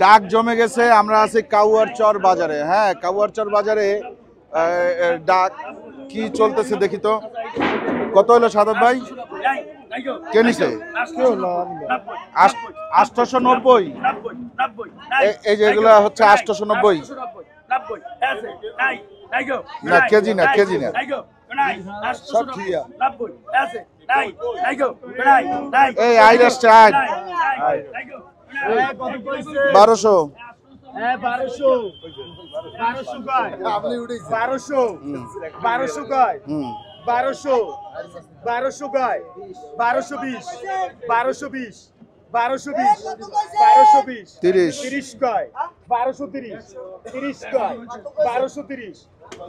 ডাক জমে গেছে। আমরা আছি কাউয়ারচর বাজারে। হ্যাঁ, কাউয়ারচর বাজারে ডাক কি চলতেছে দেখি তো। কত হলো সাদত ভাই? কে নিছে? 890। এই যে এগুলা হচ্ছে 890। না কেজি না, কেজি না। এই আইল আসছে, আইল 1200। 1200 কয় আপনি উঠেছেন 1200 কয় 1200 কয় 1220 1220 30 কয় 1230 30 কয় 1230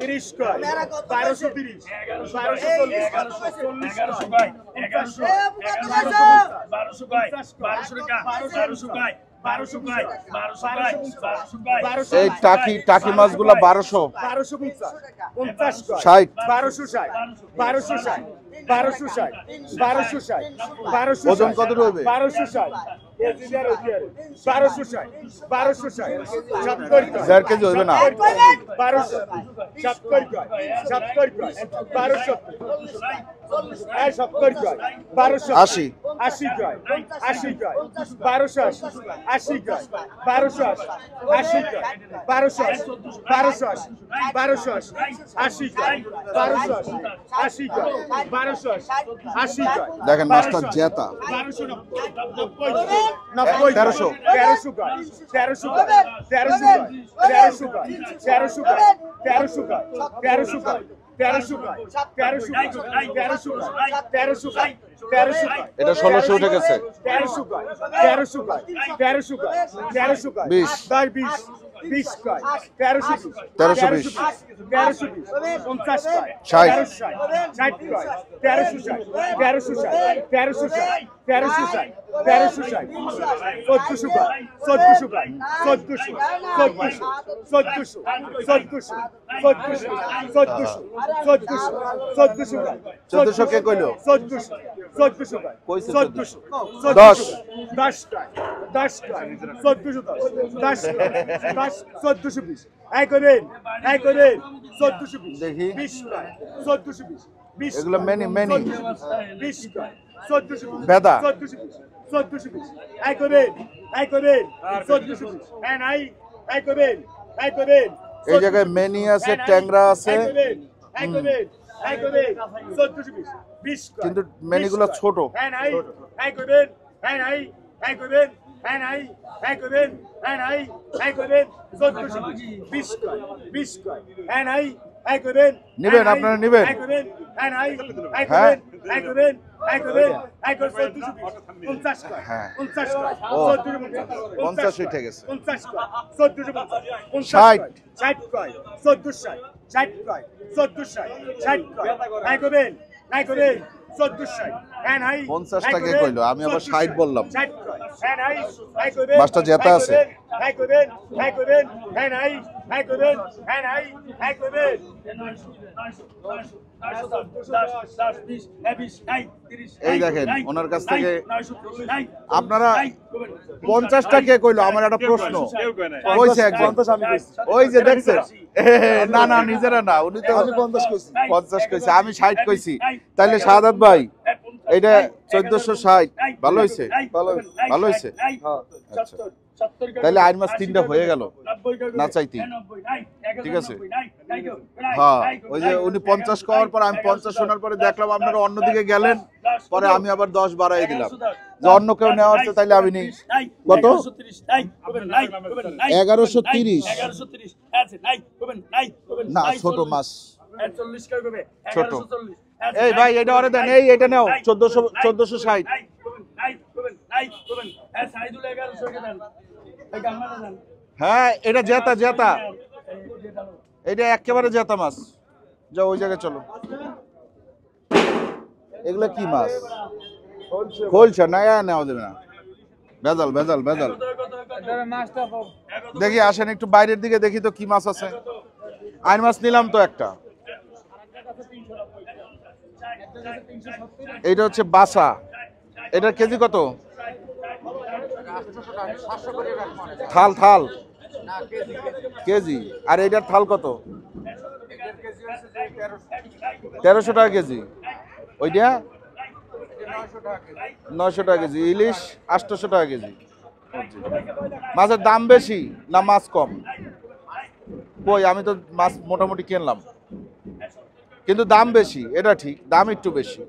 30 কয় 1230 এই টাকি মাছগুলা 1200 60 ওজন কত রইবে? 1.5 কেজি হইবে না? 80 80 কয় 80 কয় 1280 80 কয় 1280 80 কয় 1280 80 কয় 1280 কয় 1280 কয়। দেখেন মাছটা জেতা। 1300 কয় 1300 কয় 1300 কয় 1300 কয় 1300 কয় 1300 কয় 1300 কয় 1300 কয় 1300 কয় 1300 কয়। এটা 1600 উঠে গেছে। 1300 কয় 1300 কয় 1300 কয় 1300 কয় 20 20 কয় 1320 1320 50 কয় 60 60 কয় 1360 1360 1360 1360 1400 কয় 1400 কয় 1400 কে কইলো? 1400 কয় 1400 10 কয় 10 কয় 1410 1420 এই করেন 1420 দেখি 20 কয় 1420 20 এগুলো মেনি 20 কয় 1420 বেদা 1420 এই করেন 1420 এই নাই এই করেন এই জায়গায় মেনি আছে, ট্যাংরা আছে, এই করেন 1420 20 কয় কিন্তু মেনিগুলো ছোট। এই নাই এই করেন এই নাই এই করেন এই নাই এই করেন এই নাই এই করেন 1420 কয় 20 কয় এই নাই এই করেন নিবেন, আপনারা নিবেন? এই করেন এই নাই এই করেন এই করেন এই করেন এই করে 1420 50 কয় হ্যাঁ 50 কয় ও 1450 50 উঠে গেছে। 50 কয় 1450 60 60 কয় 1460 60 কয় 1460 60 কয় এই করেন 1460 এই নাই 50 টাকা কইলো, আমি আবার 60 বললাম। 60 কয় এই নাই এই করেন মাছটা জেতা আছে। এই করেন এই নাই এই করেন এই নাই এই করেন এই দেখেন ওনার কাছ থেকে আপনারা 50 টাকা কইলো। আমার একটা প্রশ্ন কইছে একজন, ওই যে দেখছেন, না না নিজেরা না, উনি তো 50 কইছে, আমি 60 কইছি। তাইলে সাদাত ভাই এটা 1460 ভালো হইছে? ভালো হইছে। আচ্ছা, তাইলে আইন মাছ 3টা হয়ে গেল না চাইতি। ঠিক আছে, হ্যাঁ ওই যে উনি 50 করার পর আমি 50 শোনার পরে দেখলাম আপনারা অন্যদিকে গেলেন, পরে আমি আবার 10 বাড়াই দিলাম যে অন্য কেউ নেওয়া হচ্ছে, তাইলে আমি নেই। কত? 1130 না, ছোট মাছ ছোট। এই ভাই এটা ওরে দেন, এই এটা নাও 1460। হ্যাঁ এটা জেতা জেতা, এটা একেবারে জেতা মাছ। যাও ওই জায়গায় চলো। এগুলা কি মাছ? খোলসা না, নেওয়া যাবে না, ভেজাল ভেজাল ভেজাল। দেখি আসেন একটু বাইরের দিকে দেখি তো কি মাছ আছে। আইন মাছ নিলাম তো একটা, এইটা হচ্ছে বাসা। এটার কেজি কত? থাল থাল কেজি। আর এইটার থাল কত? 1300 টাকা কেজি। ওইটা 900 টাকা কেজি। ইলিশ 800 টাকা কেজি। মাছের দাম বেশি না মাছ কম? কই, আমি তো মাছ মোটামুটি কিনলাম, কিন্তু দাম বেশি, এটা ঠিক, দাম একটু বেশি।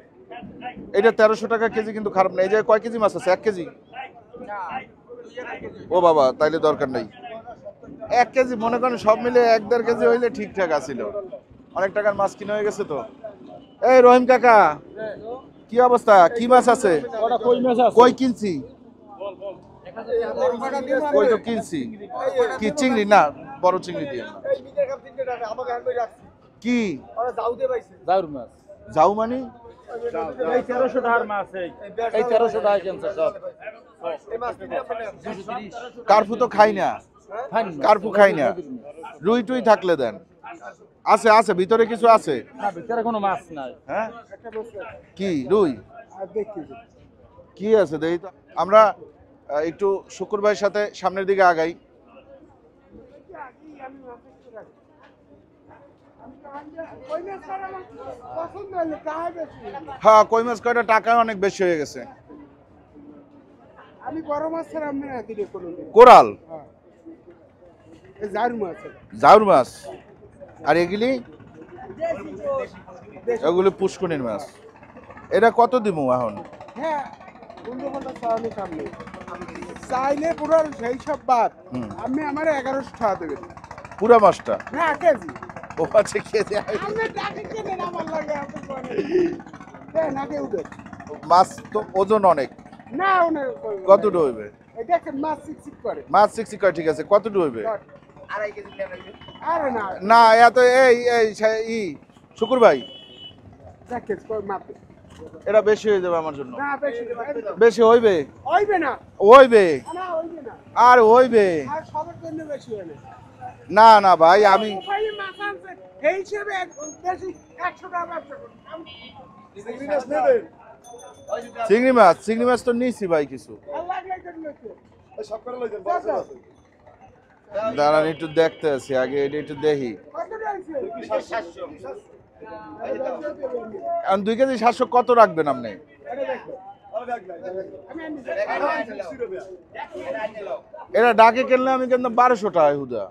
এটা 1300 টাকা কেজি, কিন্তু খারাপ না। এই যে কয় কেজি মাছ আছে? 1 কেজি? ও বাবা, তাইলে দরকার নেই। 1 কেজি মনে করেন সব মিলে 1-1.5 কেজি হইলে ঠিকঠাক আছিল। অনেক টাকার মাছ কিনে হয়ে গেছে তো। এই রহিম কাকা, কি অবস্থা? কি মাছ আছে? কই কিনছি? কই তো কিনছি? কি চিংড়ি? না, বড় চিংড়ি দিয়ে না। কি যাও মানে? 1300 টাকার মাছ এই 1300 টাকা কিনছে সব। কার্পু তো খাই না, কার্পু খাই না। রুই টুই থাকলে দেন। আছে আছে, ভিতরে কিছু আছে। না, ভিতরে কোনো মাছ নাই। হ্যাঁ, কি রুই? কি আছে দেখি তো। আমরা একটু শুকুর ভাইয়ের সাথে সামনের দিকে আগাই। হ্যাঁ, কই মাছ কয়টা টাকা অনেক বেশি হয়ে গেছে। আমি বড় মাছ ছাড়া আমি না দিলে কোনো কোরাল, জারু মাছ। জাউর মাছ। আর এগুলি? এগুলি পুষ্কনির মাছ। এটা কত দিব এখন? হ্যাঁ, বন্ধু চাওয়ানো সামনে চাইলে পুরো সেই সব বাদ আপনি আমার 1100 টাকা দেবেন পুরা মাছটা? না কেজি। ও আচ্ছা, কেজি। আপনি টাকা কেনেন আমার লাগে, আপনি বলেন না কেউ দেন। মাছ তো ওজন অনেক। না ওনে কতটুকু হইবে? এই দেখেন মাছ চিকচিক করে। মাছ 60 কয়, ঠিক আছে। কতটুকু হইবে? 2.5 কেজি নেবেন? আরে না না, এত এই এই ই শুকুর ভাই, দেখেন কই মাপ। এটা বেশি হয়ে যাবে আমার জন্য। না বেশি দেবেন। বেশি হইবে? হইবে না। হইবে? না হইবে না। আর হইবে? আর সবার জন্য বেশি হবে। না না ভাই, আমি ভাই মাছ আনছে এই হিসেবে বেশি 100 টাকা ব্যবসা করুন। চিংড়ি মাছ তো নিয়েছি ভাই কিছু। দাঁড়ান, একটু দেখতে আছি আগে, এটা একটু দেখি। 2 কেজি 700 কত রাখবেন আপনি? এটা ডাকে কিনলে আমি কিন্তু 1200 টাকা হুদা।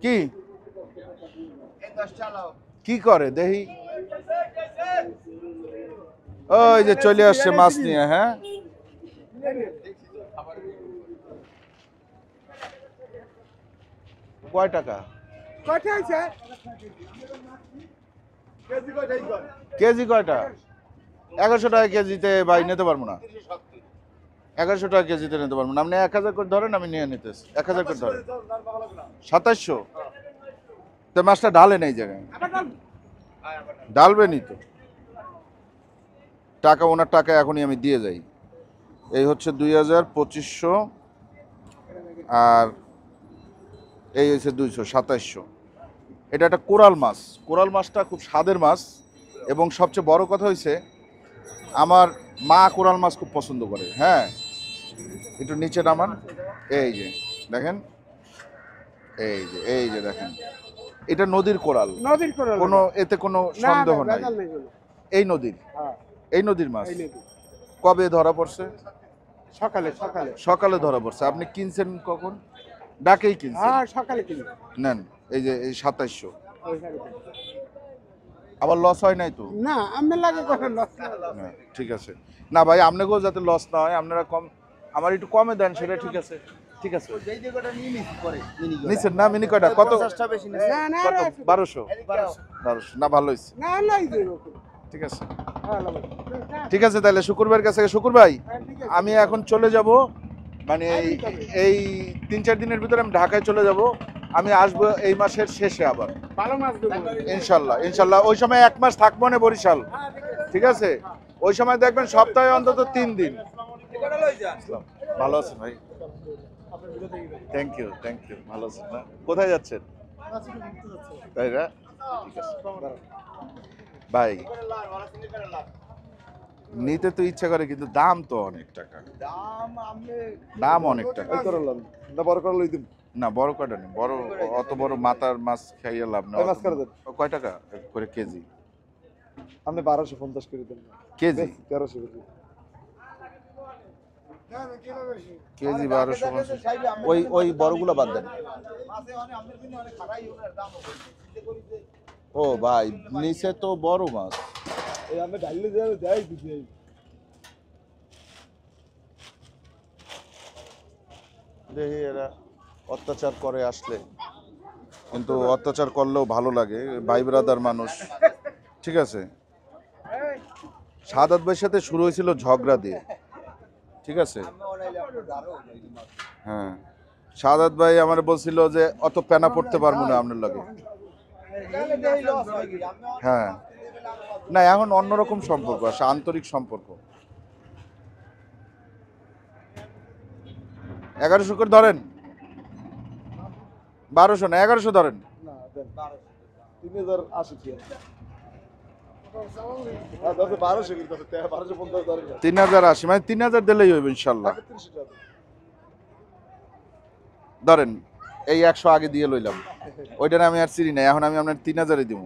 কি কি করে দেখি? ওই যে চলে আসছে মাছ নিয়ে। হ্যাঁ, কয় টাকা কেজি? কয়টা? 1100 টাকা কেজিতে ভাই নিতে পারবো না। 1100 টাকা কেজিতে নিতে পারবো না। আপনি 1000 করে ধরেন, আমি নিয়ে নিতেছি। 1000 করে ধরেন। 2700? তো মাছটা ঢালেন এই জায়গায়। ডালবেনই তো। টাকা, ওনার টাকা এখনই আমি দিয়ে যাই। এই হচ্ছে 2200, আর এই হচ্ছে 200, 2700। এটা একটা কোরাল মাছ। কোরাল মাছটা খুব স্বাদের মাছ, এবং সবচেয়ে বড় কথা হয়েছে আমার মা কোরাল মাছ খুব পছন্দ করে। হ্যাঁ, একটু নিচে নামান। এই যে দেখেন, এই যে দেখেন, এটা নদীর কোরাল। কোনো এতে কোনো সন্দেহ নাই। এই নদীর, এই নদীর মাছ। কবে ধরা পড়ছে? সকালে ধরা পড়ছে। আপনি কিনছেন কখন? ডাকেই কিনছেন? সকালে কিনি। নেন, এই যে এই 2700। আবার লস হয় নাই তো? না, আমি লাগে করেন লস। ঠিক আছে। না ভাই, আপনাকেও যাতে লস না হয়, আপনারা কম, আমার একটু কমে দেন, সেটা ঠিক আছে। ঠিক আছে, নিচ্ছেন না? মিনি কয়টা? কত? 1200? না, ভালো হয়েছে। ঠিক আছে, ঠিক আছে। তাহলে শুক্রবার কাছে। শুক্র ভাই, আমি এখন চলে যাব, মানে এই 3-4 দিনের ভিতরে আমি ঢাকায় চলে যাব। আমি আসবো এই মাসের শেষে আবার, ইনশাল্লাহ। ইনশাল্লাহ ওই সময় 1 মাস থাকবো না বরিশাল। ঠিক আছে, ওই সময় দেখবেন সপ্তাহে অন্তত 3 দিন। ভালো আছেন ভাই? Thank you. ভালো আছেন না? কোথায় যাচ্ছেন? তাই না? ঠিক আছে ভাই। নিতে তো ইচ্ছা করে কিন্তু দাম তো অনেক টাকা, দাম অনেক টাকা। না বড় করে লই দিন। না বড় কয়টা নেই, বড় অত বড় মাথার মাছ খাইয়া লাভ না। ওই মাছ করে দেন। কয় টাকা করে কেজি? আপনি 1250 করে দেন কেজি 1300 করে দিন। কেজি 1250। ওই ওই বড়গুলো বাদ দেন। ও ভাই নিচে তো বড় মাছ। এই আমি ঢাইলে যাবে যাই দিছি। দেখি এরা অত্যাচার করে আসলে, কিন্তু অত্যাচার করলেও ভালো লাগে, ভাই ব্রাদার মানুষ, ঠিক আছে। সাদাত ভাইয়ের সাথে শুরু হয়েছিল ঝগড়া দিয়ে, ঠিক আছে। হ্যাঁ, সাদাত ভাই আমার বলছিল যে অত পেনা পড়তে পারবো না আপনার লাগে। হ্যাঁ, না এখন অন্যরকম সম্পর্ক আছে, আন্তরিক সম্পর্ক। 1100 করে ধরেন, 1200 না 1100 ধরেন। না দেন 3080 কি হ্যাঁ দাদা 1200 কিন্তু 1250 ধরে 3080 মানে 3000 দিলেই হইবে ইনশাল্লাহ। 31 টাকা ধরেন এই 100 আগে দিয়ে লইলাম, ওইটা আমি আর চিনি না, এখন আমি আপনার 3000-এ দিব।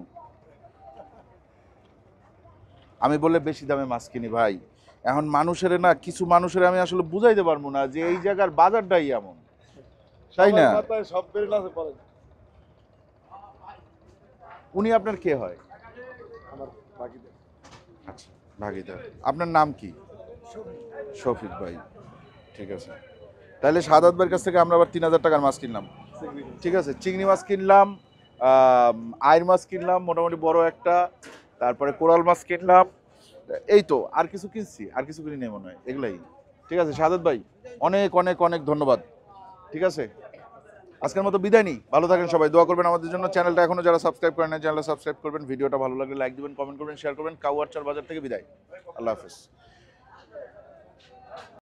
আমি বলে বেশি দামে মাছ কিনি ভাই, এখন মানুষের না, কিছু মানুষের আমি আসলে বুঝাইতে পারবো না যে এই জায়গার বাজারটাই এমন, তাই না? সব বের না পড়ে। উনি আপনার কে হয়? আমার বাকিদের আচ্ছা, ভাগিদার। আপনার নাম কি? শফিক ভাই, ঠিক আছে। তাহলে সাদাত ভাইয়ের কাছ থেকে আমরা আবার 3000 টাকার মাছ কিনলাম, ঠিক আছে। চিংড়ি মাছ কিনলাম, আইর মাছ কিনলাম মোটামুটি বড় একটা, তারপরে কোরাল মাছ কিনলাম, এই তো। আর কিছু কিনছি? আর কিছু কিনি নেই মনে হয়, এগুলাই। ঠিক আছে সাদাত ভাই, অনেক অনেক অনেক ধন্যবাদ, ঠিক আছে। আজকের মতো বিদায় নিই, ভালো থাকেন সবাই, দোয়া করবেন আমাদের জন্য। চ্যানেলটা এখনো যারা সাবস্ক্রাইব করেন না, চ্যানেলটা সাবস্ক্রাইব করবেন। ভিডিওটা ভালো লাগলে লাইক দিবেন, কমেন্ট করবেন, শেয়ার করবেন। কাউয়ারচার বাজার থেকে বিদায়, আল্লাহ হাফেজ।